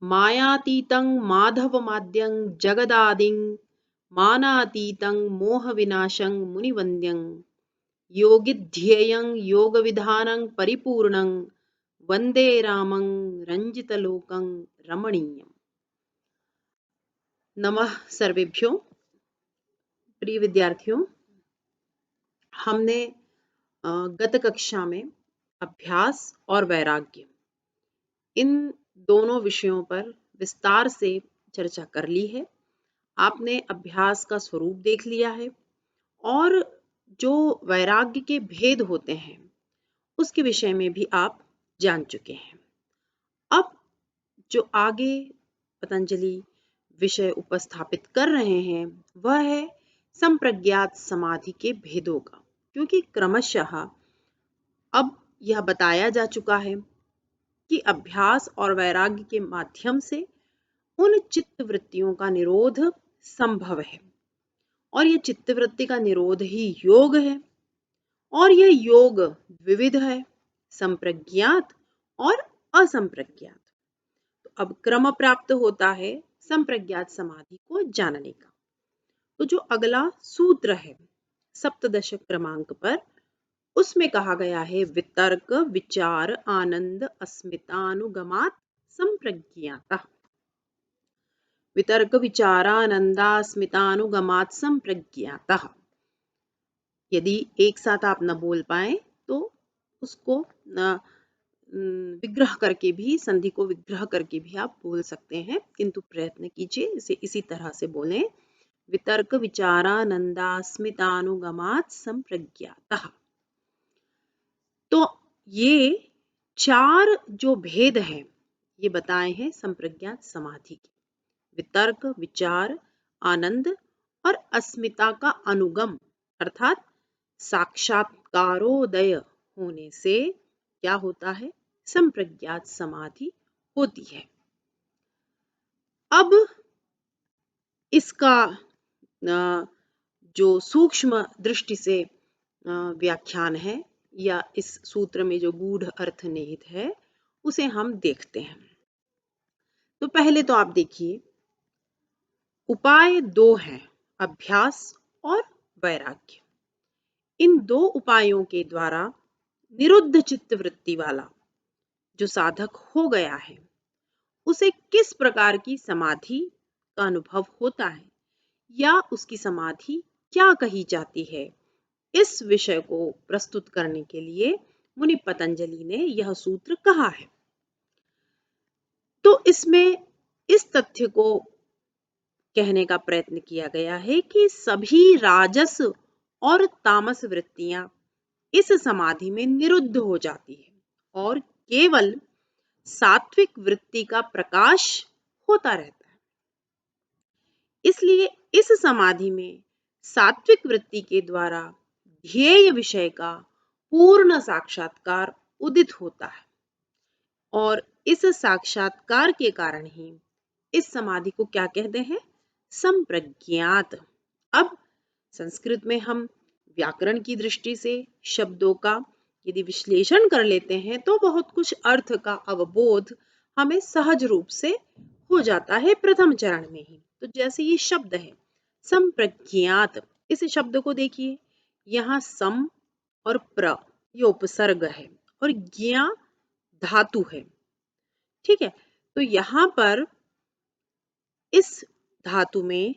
मायातीतं माधवमाद्यं जगदादिं मानातीतं मोहविनाशं मुनिवन्द्यं योगिध्येयं योगविधानं परिपूर्णं वंदे रामं रंजितलोकं रमणीयम्। नमः सर्वेभ्यो। प्रिय विद्यार्थियों, हमने गत कक्षा में अभ्यास और वैराग्य इन दोनों विषयों पर विस्तार से चर्चा कर ली है। आपने अभ्यास का स्वरूप देख लिया है और जो वैराग्य के भेद होते हैं उसके विषय में भी आप जान चुके हैं। अब जो आगे पतंजलि विषय उपस्थापित कर रहे हैं वह है संप्रज्ञात समाधि के भेदों का, क्योंकि क्रमशः अब यह बताया जा चुका है कि अभ्यास और वैराग्य के माध्यम से उन चित्त वृत्तियों का निरोध संभव है और यह चित्त वृत्ति का निरोध ही योग है और यह योग विविध है, संप्रज्ञात और असंप्रज्ञात। तो अब क्रम प्राप्त होता है संप्रज्ञात समाधि को जानने का। तो जो अगला सूत्र है सप्तदश क्रमांक पर, उसमें कहा गया है वितर्क विचार आनंद अस्मितानुगमात् संप्रज्ञातः। वितर्क विचारानंदास्मितानुगमात् संप्रज्ञातः। यदि एक साथ आप न बोल पाए तो उसको विग्रह करके भी, संधि को विग्रह करके भी आप बोल सकते हैं, किंतु प्रयत्न कीजिए इसे इसी तरह से बोलें। वितर्क विचारानंदास्मितानुगमात् संप्रज्ञातः। तो ये चार जो भेद हैं ये बताए हैं संप्रज्ञात समाधि के। वितर्क, विचार, आनंद और अस्मिता का अनुगम अर्थात साक्षात्कारोदय होने से क्या होता है, संप्रज्ञात समाधि होती है। अब इसका जो सूक्ष्म दृष्टि से व्याख्यान है या इस सूत्र में जो गूढ़ अर्थ निहित है उसे हम देखते हैं। तो पहले तो आप देखिए, उपाय दो हैं, अभ्यास और वैराग्य। इन दो उपायों के द्वारा निरुद्ध चित्त वृत्ति वाला जो साधक हो गया है उसे किस प्रकार की समाधि का अनुभव होता है या उसकी समाधि क्या कही जाती है, इस विषय को प्रस्तुत करने के लिए मुनि पतंजलि ने यह सूत्र कहा है। तो इसमें इस तथ्य को कहने का प्रयत्न किया गया है कि सभी राजस और तामस वृत्तियां इस समाधि में निरुद्ध हो जाती है और केवल सात्विक वृत्ति का प्रकाश होता रहता है। इसलिए इस समाधि में सात्विक वृत्ति के द्वारा ध्येय विषय का पूर्ण साक्षात्कार उदित होता है और इस साक्षात्कार के कारण ही इस समाधि को क्या कहते हैं, संप्रज्ञात। अब संस्कृत में हम व्याकरण की दृष्टि से शब्दों का यदि विश्लेषण कर लेते हैं तो बहुत कुछ अर्थ का अवबोध हमें सहज रूप से हो जाता है प्रथम चरण में ही। तो जैसे ये शब्द है संप्रज्ञात, इस शब्द को देखिए, यहाँ सम और प्र ये उपसर्ग है और ज्ञा धातु है, ठीक है। तो यहाँ पर इस धातु में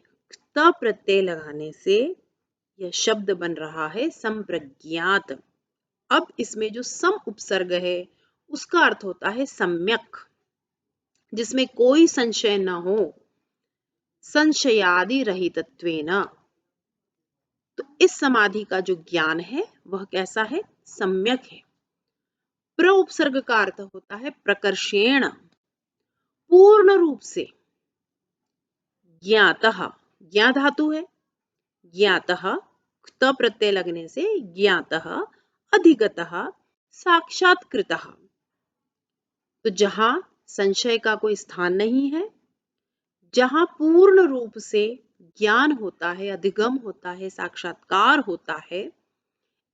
त प्रत्यय लगाने से यह शब्द बन रहा है संप्रज्ञात। अब इसमें जो सम उपसर्ग है उसका अर्थ होता है सम्यक, जिसमें कोई संशय न हो, संशयादि रहितत्वेन। तो इस समाधि का जो ज्ञान है वह कैसा है, सम्यक है। प्र उपसर्ग का अर्थ होता है प्रकर्षेण, पूर्ण रूप से। ज्ञातः, ज्ञा धातु है, ज्ञातः त प्रत्यय लगने से ज्ञातः अधिगतः साक्षात्कृतः। तो जहां संशय का कोई स्थान नहीं है, जहां पूर्ण रूप से ज्ञान होता है, अधिगम होता है, साक्षात्कार होता है,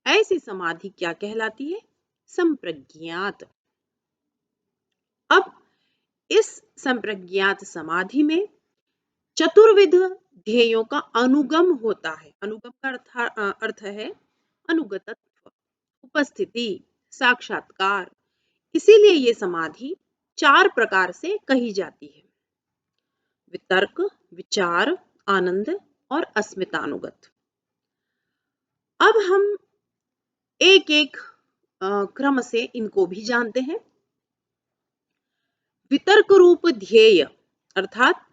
ऐसी समाधि क्या कहलाती है, संप्रज्ञात। अब इस संप्रज्ञात समाधि में चतुर्विध ध्येयों का अनुगम होता है। अनुगम का अर्थ है अनुगतत्व, उपस्थिति, साक्षात्कार। इसीलिए ये समाधि 4 प्रकार से कही जाती है: वितर्क, विचार, आनंद और अस्मितानुगत। अब हम एक एक क्रम से इनको भी जानते हैं। वितर्क रूप ध्येय अर्थात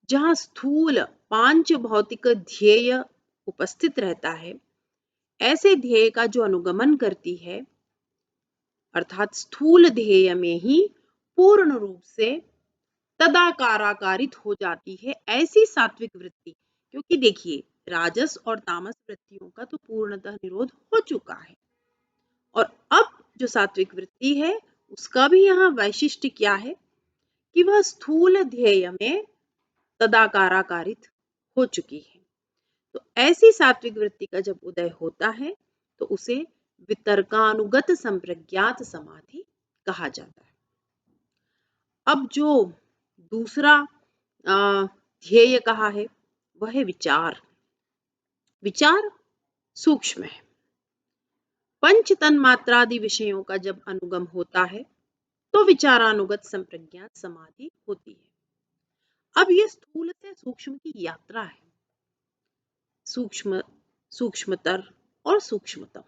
जहां स्थूल पांच भौतिक ध्येय उपस्थित रहता है, ऐसे ध्येय का जो अनुगमन करती है, अर्थात स्थूल ध्येय में ही पूर्ण रूप से तदाकाराकारित हो जाती है, ऐसी सात्विक वृत्ति। क्योंकि देखिए, राजस और तामस वृत्तियों का तो पूर्णतः निरोध हो चुका है, और अब जो सात्विक वृत्ति है उसका भी यहाँ वैशिष्ट्य क्या है कि वह स्थूल ध्येय में तदाकाराकारित हो चुकी है। तो ऐसी सात्विक वृत्ति का जब उदय होता है तो उसे वितर्कानुगत संप्रज्ञात समाधि कहा जाता है। अब जो दूसरा ध्येय कहा है वह है विचार। विचार सूक्ष्म है। पंच तन्मात्रादि विषयों का जब अनुगम होता है तो विचारानुगत संप्रज्ञात समाधि होती है। अब यह स्थूल से सूक्ष्म की यात्रा है। सूक्ष्म, सूक्ष्मतर और सूक्ष्मतम।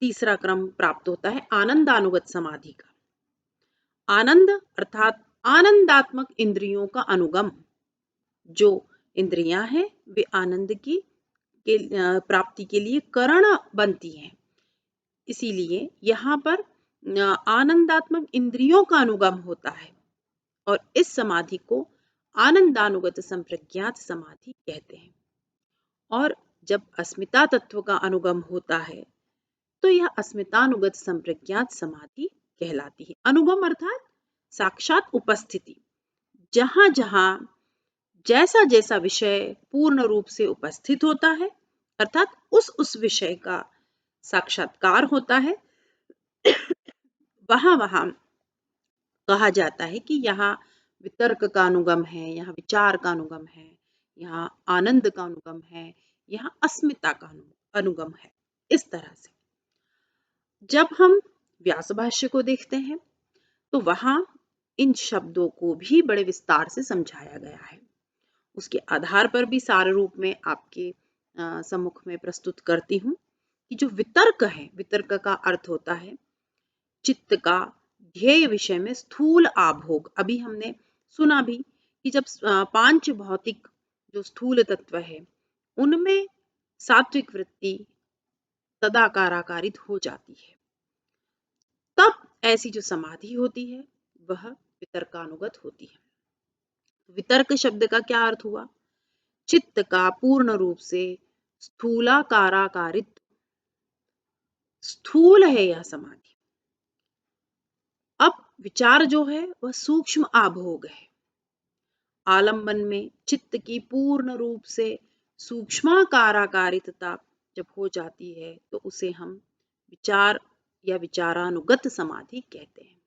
तीसरा क्रम प्राप्त होता है आनंदानुगत समाधि का। आनंद अर्थात आनंदात्मक इंद्रियों का अनुगम। जो इंद्रियां हैं वे आनंद की प्राप्ति के लिए कारण बनती हैं। इसीलिए यहाँ पर आनंदात्मक इंद्रियों का अनुगम होता है, और इस समाधि को आनंदानुगत संप्रज्ञात समाधि कहते हैं। और जब अस्मिता तत्व का अनुगम होता है तो यह अस्मितानुगत संप्रज्ञात समाधि कहलाती है। अनुगम अर्थात साक्षात उपस्थिति। जहां जहां जैसा जैसा विषय पूर्ण रूप से उपस्थित होता है, अर्थात उस विषय का साक्षात्कार होता है, वहां वहां कहा जाता है कि यहाँ वितर्क का अनुगम है, यहाँ विचार का अनुगम है, यहाँ आनंद का अनुगम है, यहाँ अस्मिता का अनुगम है। इस तरह से जब हम व्यास भाष्य को देखते हैं तो वहां इन शब्दों को भी बड़े विस्तार से समझाया गया है। उसके आधार पर भी सार रूप में आपके सम्मुख में प्रस्तुत करती हूँ कि जो वितर्क है, वितर्क का अर्थ होता है चित्त का ध्येय विषय में स्थूल आभोग। अभी हमने सुना भी कि जब पांच भौतिक जो स्थूल तत्व है उनमें सात्विक वृत्ति तदाकाराकारित हो जाती है, तब ऐसी जो समाधि होती है वह वितर्कानुगत होती है। वितर्क शब्द का क्या अर्थ हुआ? चित्त का पूर्ण रूप से स्थूलाकाराकारित। स्थूल है यह समाधि। अब विचार जो है वह सूक्ष्म आभोग है। आलंबन में चित्त की पूर्ण रूप से सूक्ष्माकाराकारितता जब हो जाती है तो उसे हम विचार या विचारानुगत समाधि कहते हैं।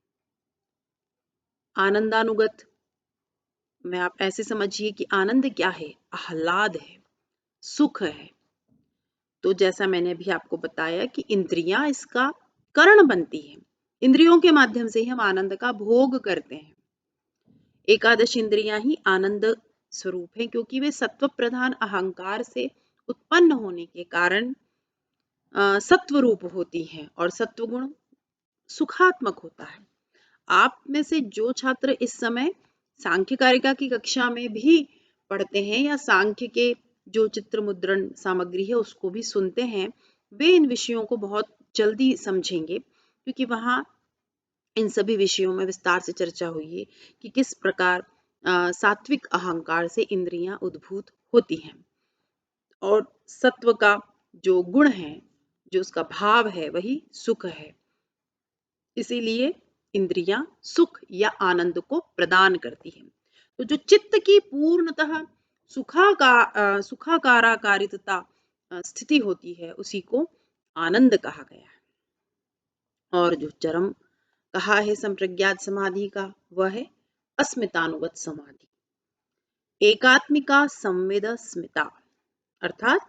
आनंदानुगत में आप ऐसे समझिए कि आनंद क्या है? आह्लाद है, सुख है। तो जैसा मैंने अभी आपको बताया कि इंद्रियां इसका कारण बनती हैं। इंद्रियों के माध्यम से ही हम आनंद का भोग करते हैं। एकादश इंद्रियां ही आनंद स्वरूप है, क्योंकि वे सत्व प्रधान अहंकार से उत्पन्न होने के कारण सत्व रूप होती हैं, और सत्व गुण सुखात्मक होता है। आप में से जो छात्र इस समय सांख्य कारिका की कक्षा में भी पढ़ते हैं या सांख्य के जो चित्र मुद्रण सामग्री है उसको भी सुनते हैं, वे इन विषयों को बहुत जल्दी समझेंगे, क्योंकि वहाँ इन सभी विषयों में विस्तार से चर्चा हुई है कि किस प्रकार सात्विक अहंकार से इंद्रियां उद्भूत होती हैं, और सत्व का जो गुण है, जो उसका भाव है, वही सुख है। इसीलिए इंद्रियां सुख या आनंद को प्रदान करती हैं। तो जो चित्त की पूर्णतः सुखाकाराकारितता स्थिति होती है उसी को आनंद कहा गया है। और जो चरम कहा है संप्रज्ञात समाधि का वह है अस्मितानुगत समाधि। एकात्मिका संवेद स्मिता अर्थात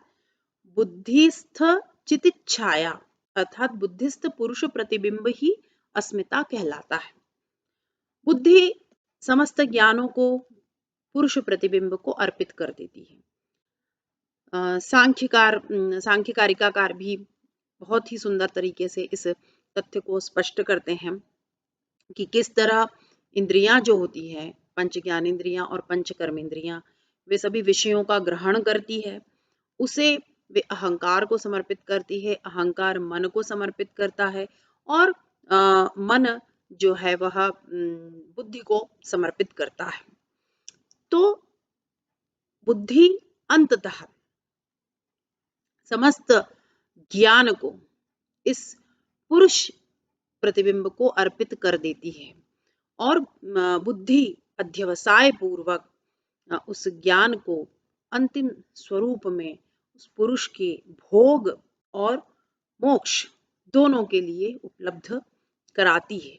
बुद्धिस्थ चितिच्छाया अर्थात बुद्धिस्थ पुरुष प्रतिबिंब ही अस्मिता कहलाता है। बुद्धि समस्त ज्ञानों को पुरुष प्रतिबिंब को अर्पित कर देती है। सांख्यकारिकाकार भी बहुत ही सुंदर तरीके से इस तथ्य को स्पष्ट करते हैं कि किस तरह इंद्रियां जो होती है, पंच ज्ञान इंद्रियां और पंच कर्म इंद्रियां, वे सभी विषयों का ग्रहण करती है, उसे वे अहंकार को समर्पित करती है, अहंकार मन को समर्पित करता है और मन जो है वह बुद्धि को समर्पित करता है। तो बुद्धि अंततः समस्त ज्ञान को इस पुरुष प्रतिबिंब को अर्पित कर देती है और बुद्धि अध्यवसाय पूर्वक उस ज्ञान को अंतिम स्वरूप में उस पुरुष के भोग और मोक्ष दोनों के लिए उपलब्ध कराती है।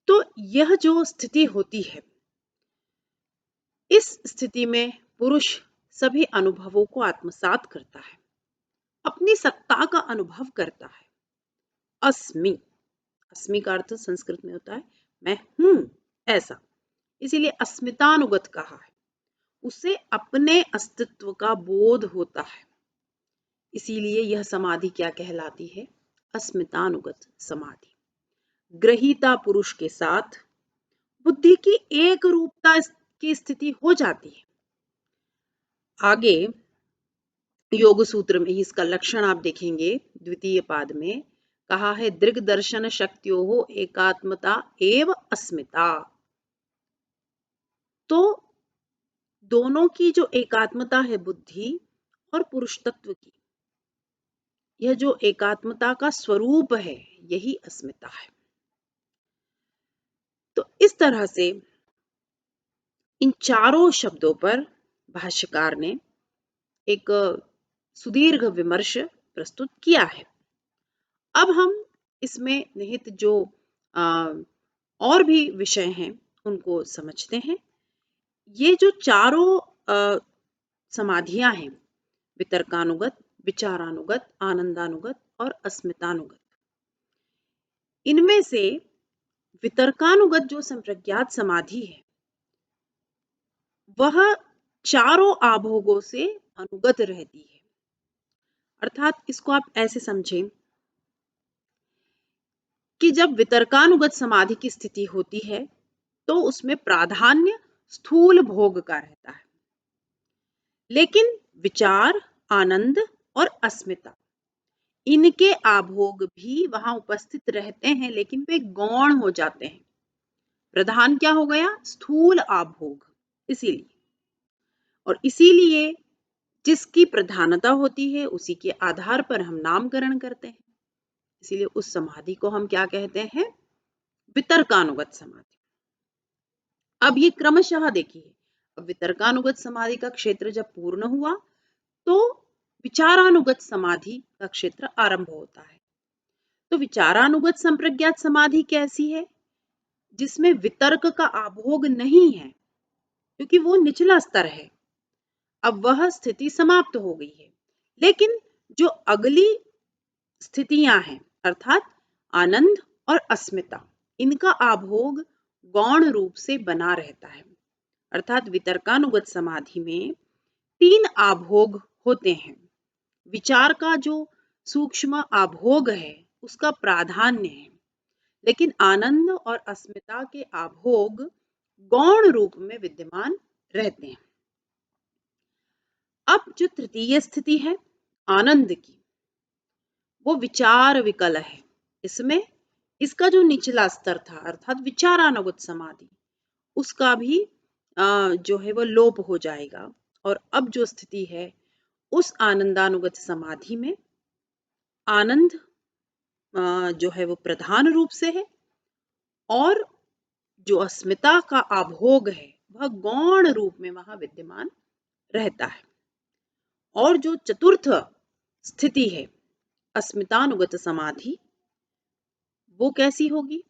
तो यह जो स्थिति होती है, इस स्थिति में पुरुष सभी अनुभवों को आत्मसात करता है, अपनी सत्ता का अनुभव करता है। अस्मि, अस्मि का अर्थ संस्कृत में होता है मैं हूं, ऐसा, इसीलिए अस्मितानुगत कहा है। उसे अपने अस्तित्व का बोध होता है, इसीलिए यह समाधि क्या कहलाती है? अस्मितानुगत समाधि। ग्रहीता पुरुष के साथ बुद्धि की एक रूपता की स्थिति हो जाती है। आगे योग सूत्र में इसका लक्षण आप देखेंगे, द्वितीय पाद में कहा है दृग् दर्शन शक्त्योः एकात्मता एव अस्मिता। तो दोनों की जो एकात्मता है बुद्धि और पुरुष तत्व की, यह जो एकात्मता का स्वरूप है यही अस्मिता है। तो इस तरह से इन चारों शब्दों पर भाष्यकार ने एक सुदीर्घ विमर्श प्रस्तुत किया है। अब हम इसमें निहित जो और भी विषय हैं उनको समझते हैं। ये जो चारों समाधियां हैं, वितर्कानुगत, विचारानुगत, आनंदानुगत और अस्मितानुगत, इनमें से वितर्कानुगत जो संप्रज्ञात समाधि है वह चारों आभोगों से अनुगत रहती है। अर्थात इसको आप ऐसे समझें कि जब वितर्कानुगत समाधि की स्थिति होती है तो उसमें प्राधान्य स्थूल भोग का रहता है, लेकिन विचार, आनंद और अस्मिता, इनके आभोग भी वहां उपस्थित रहते हैं, लेकिन वे गौण हो जाते हैं। प्रधान क्या हो गया? स्थूल आभोग। इसीलिए और इसीलिए जिसकी प्रधानता होती है उसी के आधार पर हम नामकरण करते हैं। इसीलिए उस समाधि को हम क्या कहते हैं? वितर्कानुगत समाधि। अब ये क्रमशः देखिए, अब वितर्कानुगत समाधि का क्षेत्र जब पूर्ण हुआ तो विचारानुगत समाधि का क्षेत्र आरंभ होता है। तो विचारानुगत संप्रज्ञात समाधि कैसी है? जिसमें वितर्क का आभोग नहीं है, क्योंकि वो निचला स्तर है। अब वह स्थिति समाप्त हो गई है, लेकिन जो अगली स्थितियां हैं अर्थात आनंद और अस्मिता, इनका आभोग गौण रूप से बना रहता है। अर्थात वितर्कानुगत समाधि में 3 आभोग होते हैं। विचार का जो सूक्ष्म आभोग है उसका प्राधान्य है, लेकिन आनंद और अस्मिता के आभोग गौण रूप में विद्यमान रहते हैं। अब जो तृतीय स्थिति है आनंद की, वो विचार विकल है। इसमें इसका जो निचला स्तर था अर्थात विचारानुगत समाधि, उसका भी जो है वो लोप हो जाएगा और अब जो स्थिति है उस आनंदानुगत समाधि में आनंद जो है वो प्रधान रूप से है और जो अस्मिता का आभोग है वह गौण रूप में वहां विद्यमान रहता है। और जो चतुर्थ स्थिति है अस्मितानुगत समाधि, वो कैसी होगी?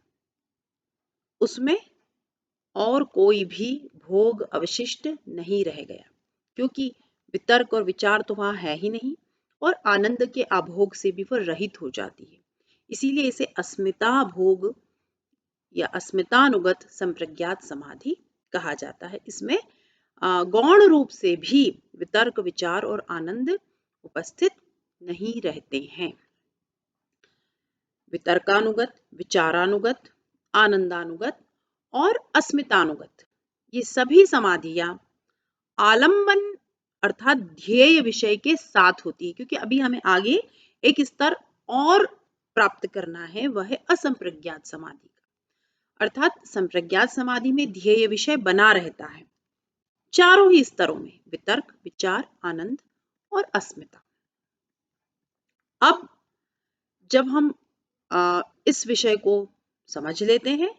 उसमें और कोई भी भोग अवशिष्ट नहीं रह गया, क्योंकि वितर्क और विचार तो वहां है ही नहीं, और आनंद के अभोग से भी वह रहित हो जाती है। इसीलिए इसे अस्मिता भोग या अस्मितानुगत संप्रज्ञात समाधि कहा जाता है। इसमें गौण रूप से भी वितर्क, विचार और आनंद उपस्थित नहीं रहते हैं। वितर्कानुगत, विचारानुगत, आनंदानुगत और अस्मितानुगत, ये सभी समाधियां आलंबन अर्थात ध्येय विषय के साथ होती है, क्योंकि अभी हमें आगे एक स्तर और प्राप्त करना है, वह है असंप्रज्ञात समाधि का। अर्थात संप्रज्ञात समाधि में ध्येय विषय बना रहता है चारों ही स्तरों में, वितर्क, विचार, आनंद और अस्मिता। अब जब हम इस विषय को समझ लेते हैं,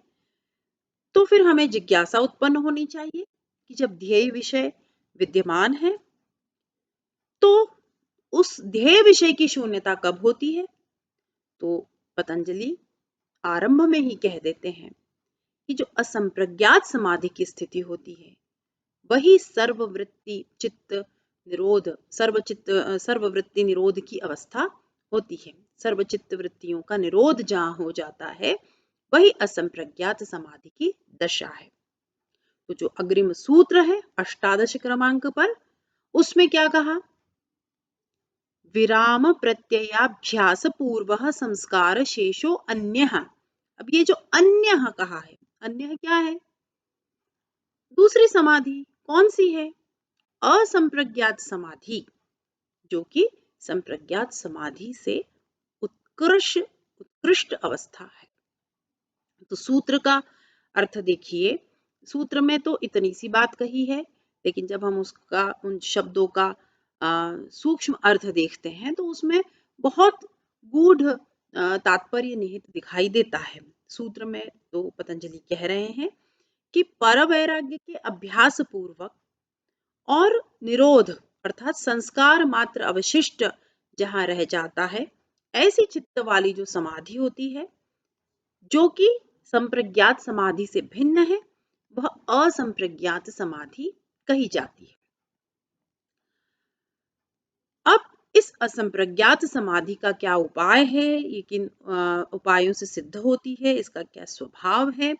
तो फिर हमें जिज्ञासा उत्पन्न होनी चाहिए कि जब ध्येय विषय विद्यमान है, तो उस ध्येय विषय की शून्यता कब होती है? तो पतंजलि आरंभ में ही कह देते हैं कि जो असंप्रज्ञात समाधि की स्थिति होती है, वही सर्ववृत्ति चित्त निरोध सर्ववृत्ति निरोध की अवस्था होती है। सर्वचित्त वृत्तियों का निरोध जहां हो जाता है, वही असंप्रज्ञात समाधि की दशा है। तो जो अग्रिम सूत्र है 18 क्रमांक पर, उसमें क्या कहा? विराम प्रत्ययाभ्यास पूर्व संस्कार शेषो अन्यः। अब ये जो अन्यः कहा है, अन्यः क्या है? दूसरी समाधि। कौन सी है? असंप्रज्ञात समाधि, जो कि संप्रज्ञात समाधि से उत्कृष्ट अवस्था है। तो सूत्र का अर्थ देखिए, सूत्र में तो इतनी सी बात कही है, लेकिन जब हम उसका उन शब्दों का सूक्ष्म अर्थ देखते हैं, तो उसमें बहुत गूढ़ तात्पर्य निहित दिखाई देता है। सूत्र में तो पतंजलि कह रहे हैं कि पर वैराग्य के अभ्यास पूर्वक और निरोध अर्थात संस्कार मात्र अवशिष्ट जहां रह जाता है, ऐसी चित्त वाली जो समाधि होती है, जो कि संप्रज्ञात समाधि से भिन्न है, वह असंप्रज्ञात समाधि कही जाती है। अब इस असंप्रज्ञात समाधि का क्या उपाय है, ये किन उपायों से सिद्ध होती है, इसका क्या स्वभाव है,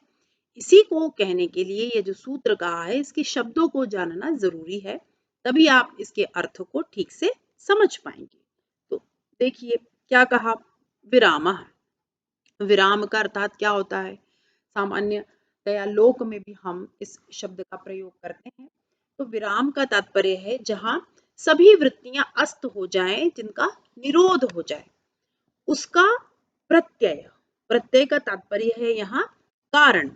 इसी को कहने के लिए ये जो सूत्र कहा है, इसके शब्दों को जानना जरूरी है, तभी आप इसके अर्थ को ठीक से समझ पाएंगे। तो देखिए क्या कहा, विराम। विराम का अर्थात क्या होता है? सामान्यतया लोक में भी हम इस शब्द का प्रयोग करते हैं। तो विराम का तात्पर्य है जहां सभी वृत्तियां अस्त हो जाएं, जिनका निरोध हो जाए, उसका प्रत्यय। प्रत्यय का तात्पर्य है यहाँ कारण।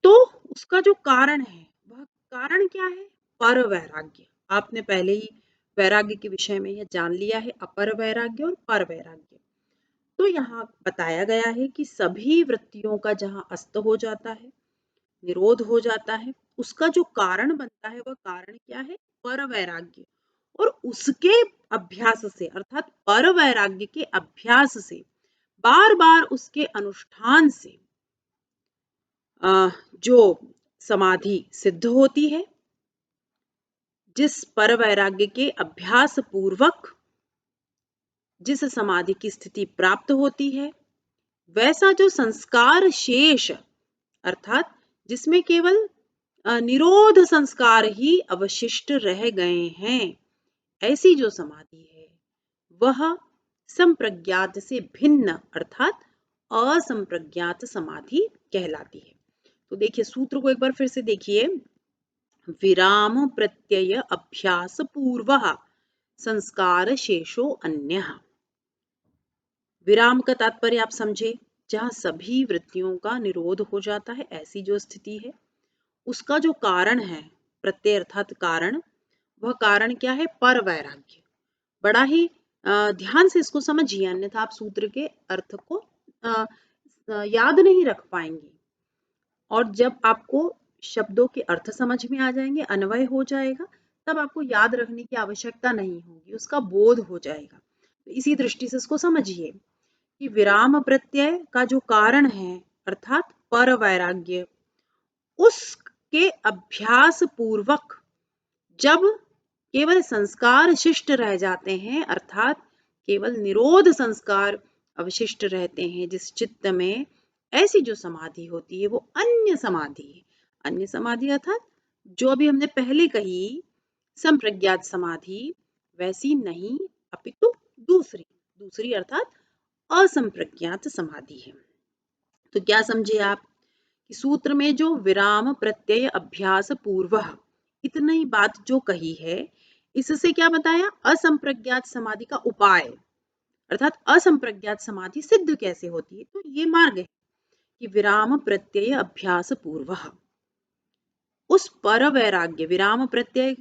तो उसका जो कारण है, वह कारण क्या है? पर वैराग्य। आपने पहले ही वैराग्य के विषय में यह जान लिया है, अपर वैराग्य और पर वैराग्य। तो यहाँ बताया गया है कि सभी वृत्तियों का जहां अस्त हो जाता है, निरोध हो जाता है, उसका जो कारण बनता है, वह कारण क्या है? पर वैराग्य। और उसके अभ्यास से अर्थात पर वैराग्य के अभ्यास से, बार बार उसके अनुष्ठान से जो समाधि सिद्ध होती है, जिस पर वैराग्य के अभ्यास पूर्वक जिस समाधि की स्थिति प्राप्त होती है, वैसा जो संस्कार शेष अर्थात जिसमें केवल निरोध संस्कार ही अवशिष्ट रह गए हैं, ऐसी जो समाधि है, वह संप्रज्ञात से भिन्न अर्थात असंप्रज्ञात समाधि कहलाती है। तो देखिए सूत्र को एक बार फिर से देखिए, विराम प्रत्यय अभ्यास पूर्व संस्कार शेषो अन्यः। विराम का तात्पर्य आप समझे, जहां सभी वृत्तियों का निरोध हो जाता है, ऐसी जो स्थिति है, उसका जो कारण है, प्रत्यय अर्थात कारण, वह कारण क्या है? पर वैराग्य। बड़ा ही ध्यान से इसको समझिए, अन्यथा आप सूत्र के अर्थ को याद नहीं रख पाएंगे। और जब आपको शब्दों के अर्थ समझ में आ जाएंगे, अन्वय हो जाएगा, तब आपको याद रखने की आवश्यकता नहीं होगी, उसका बोध हो जाएगा। तो इसी दृष्टि से इसको समझिए कि विराम प्रत्यय का जो कारण है अर्थात पर वैराग्य, उसके अभ्यास पूर्वक जब केवल संस्कार शिष्ट रह जाते हैं, अर्थात केवल निरोध संस्कार अवशिष्ट रहते हैं जिस चित्त में, ऐसी जो समाधि होती है वो अन्य समाधि है। अन्य समाधि अर्थात जो अभी हमने पहले कही संप्रज्ञात समाधि, वैसी नहीं, अपितु दूसरी दूसरी अर्थात असंप्रज्ञात समाधि है। तो क्या समझे आप कि सूत्र में जो विराम प्रत्यय अभ्यास पूर्व इतनी बात जो कही है, इससे क्या बताया, असंप्रज्ञात समाधि का उपाय, अर्थात असंप्रज्ञात समाधि सिद्ध कैसे होती है। तो ये मार्ग है कि विराम प्रत्यय अभ्यास पूर्व उस पर वैराग्य, विराम प्रत्यय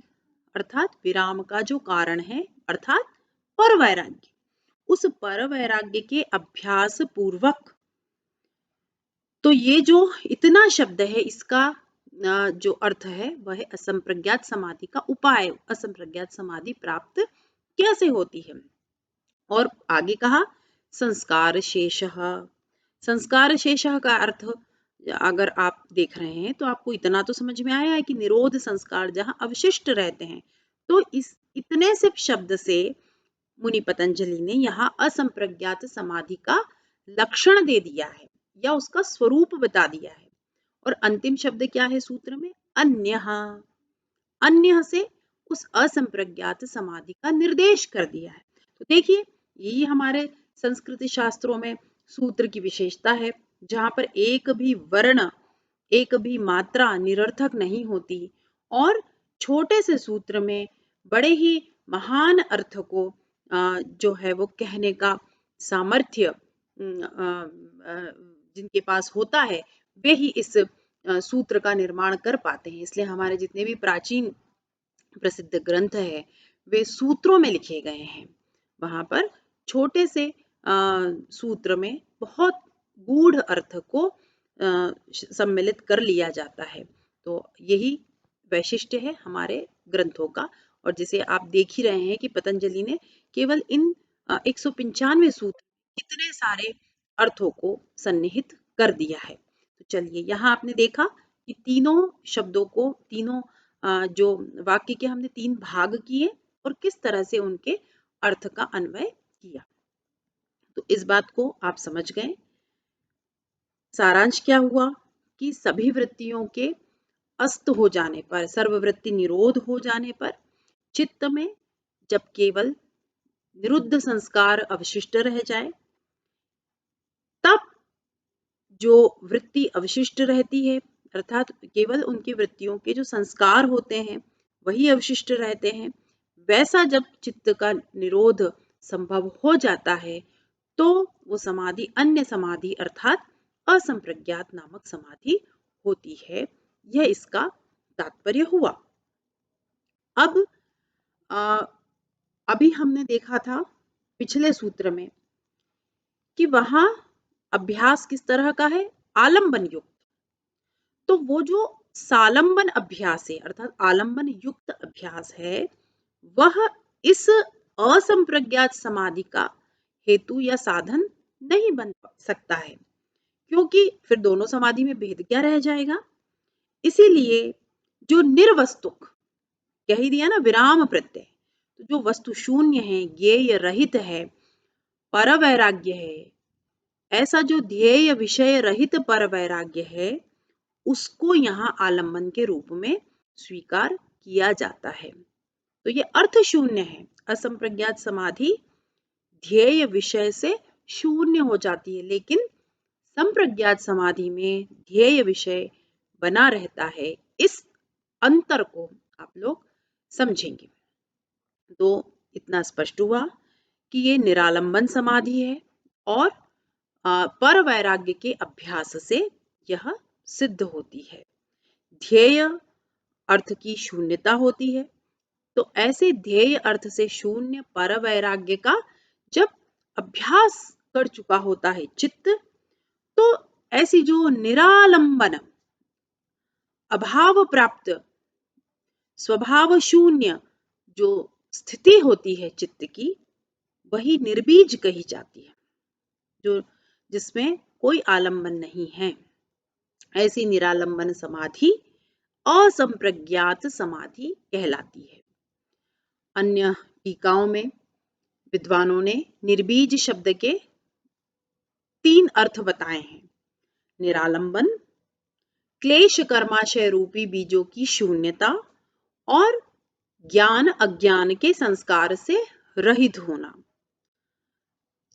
अर्थात विराम का जो कारण है, अर्थात पर वैराग्य, उस पर वैराग्य के अभ्यास पूर्वक, तो ये जो इतना शब्द है इसका जो अर्थ है वह है असंप्रज्ञात समाधि का उपाय, असंप्रज्ञात समाधि प्राप्त कैसे होती है। और आगे कहा संस्कार शेषः, संस्कार शेषः का अर्थ अगर आप देख रहे हैं तो आपको इतना तो समझ में आया है कि निरोध संस्कार जहां अवशिष्ट रहते हैं, तो इस इतने से शब्द से मुनि पतंजलि ने यहाँ असंप्रज्ञात समाधि का लक्षण दे दिया है या उसका स्वरूप बता दिया है। और अंतिम शब्द क्या है सूत्र में, अन्यः, अन्य से उस असंप्रज्ञात समाधि का निर्देश कर दिया है। तो देखिए यही हमारे संस्कृत शास्त्रों में सूत्र की विशेषता है, जहां पर एक भी वर्ण, एक भी मात्रा निरर्थक नहीं होती और छोटे से सूत्र में बड़े ही महान अर्थ को जो है वो कहने का सामर्थ्य जिनके पास होता है वे ही इस सूत्र का निर्माण कर पाते हैं। इसलिए हमारे जितने भी प्राचीन प्रसिद्ध ग्रंथ है वे सूत्रों में लिखे गए हैं। वहां पर छोटे से सूत्र में बहुत गूढ़ अर्थ को सम्मिलित कर लिया जाता है। तो यही वैशिष्ट्य है हमारे ग्रंथों का। और जिसे आप देख ही रहे हैं कि पतंजलि ने केवल इन 195 सूत्र इतने सारे अर्थों को सन्निहित कर दिया है। तो चलिए यहाँ आपने देखा कि तीनों शब्दों को, तीनों जो वाक्य के हमने 3 भाग किए और किस तरह से उनके अर्थ का अन्वय किया। तो इस बात को आप समझ गए। सारांश क्या हुआ कि सभी वृत्तियों के अस्त हो जाने पर, सर्ववृत्ति निरोध हो जाने पर चित्त में जब केवल निरुद्ध संस्कार अवशिष्ट रह जाए, तब जो वृत्ति अवशिष्ट रहती है, अर्थात केवल उनकी वृत्तियों के जो संस्कार होते हैं वही अवशिष्ट रहते हैं, वैसा जब चित्त का निरोध संभव हो जाता है तो वो समाधि अन्य समाधि अर्थात असंप्रज्ञात नामक समाधि होती है। यह इसका तात्पर्य हुआ। अब अभी हमने देखा था पिछले सूत्र में कि वहां अभ्यास किस तरह का है, आलंबन युक्त। तो वो जो सालंबन अभ्यास है अर्थात आलंबन युक्त अभ्यास है, वह इस असंप्रज्ञात समाधि का हेतु या साधन नहीं बन सकता है, क्योंकि फिर दोनों समाधि में भेद क्या रह जाएगा। इसीलिए जो निर्वस्तुक, कह ही दिया ना विराम प्रत्यय, तो जो वस्तु शून्य है, ज्ञेय रहित है, पर वैराग्य है, ऐसा जो ध्येय विषय रहित पर वैराग्य है, उसको यहाँ आलम्बन के रूप में स्वीकार किया जाता है। तो ये अर्थ शून्य है। असंप्रज्ञात समाधि ध्येय विषय से शून्य हो जाती है, लेकिन संप्रज्ञात समाधि में ध्येय विषय बना रहता है। इस अंतर को आप लोग समझेंगे। तो इतना स्पष्ट हुआ कि ये निरालंबन समाधि है और पर वैराग्य के अभ्यास से यह सिद्ध होती है। ध्येय अर्थ की शून्यता होती है, तो ऐसे ध्येय अर्थ से शून्य पर वैराग्य का जब अभ्यास कर चुका होता है चित्त, तो ऐसी जो निरालंबन अभाव प्राप्त स्वभाव शून्य जो स्थिति होती है चित्त की, वही निर्बीज कही जाती है, जो जिसमें कोई आलंबन नहीं है। ऐसी निरालंबन समाधि असंप्रज्ञात समाधि कहलाती है। अन्य टीकाओं में विद्वानों ने निर्बीज शब्द के 3 अर्थ बताए हैं। निरालंबन, क्लेश कर्माशय रूपी बीजों की शून्यता और ज्ञान अज्ञान के संस्कार से रहित होना।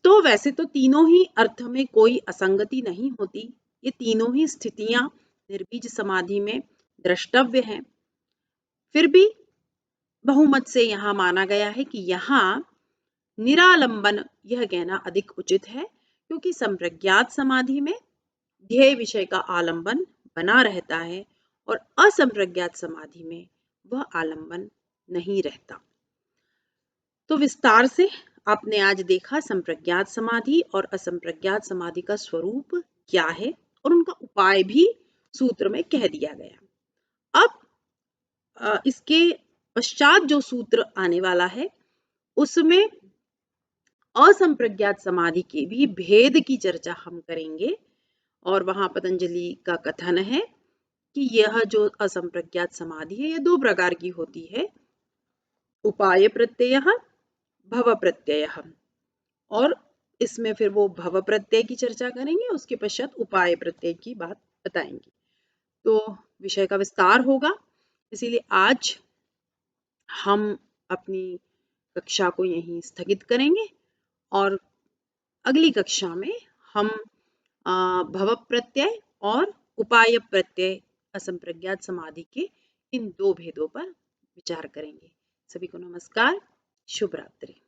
तो वैसे तो तीनों ही अर्थ में कोई असंगति नहीं होती। ये तीनों ही स्थितियां निर्बीज समाधि में द्रष्टव्य हैं। फिर भी बहुमत से यहाँ माना गया है कि यहाँ निरालंबन यह कहना अधिक उचित है, क्योंकि संप्रज्ञात समाधि में ध्येय विषय का आलंबन बना रहता है और असंप्रज्ञात समाधि में वह आलंबन नहीं रहता। तो विस्तार से आपने आज देखा संप्रज्ञात समाधि और असंप्रज्ञात समाधि का स्वरूप क्या है और उनका उपाय भी सूत्र में कह दिया गया। अब इसके पश्चात जो सूत्र आने वाला है उसमें असंप्रज्ञात समाधि के भी भेद की चर्चा हम करेंगे और वहां पतंजलि का कथन है कि यह जो असंप्रज्ञात समाधि है यह 2 प्रकार की होती है, उपाय प्रत्यय, भव प्रत्यय। और इसमें फिर वो भव प्रत्यय की चर्चा करेंगे, उसके पश्चात उपाय प्रत्यय की बात बताएंगे। तो विषय का विस्तार होगा, इसीलिए आज हम अपनी कक्षा को यहीं स्थगित करेंगे और अगली कक्षा में हम भव प्रत्यय और उपाय प्रत्यय असंप्रज्ञात समाधि के इन 2 भेदों पर विचार करेंगे। सभी को नमस्कार, शुभ रात्रि।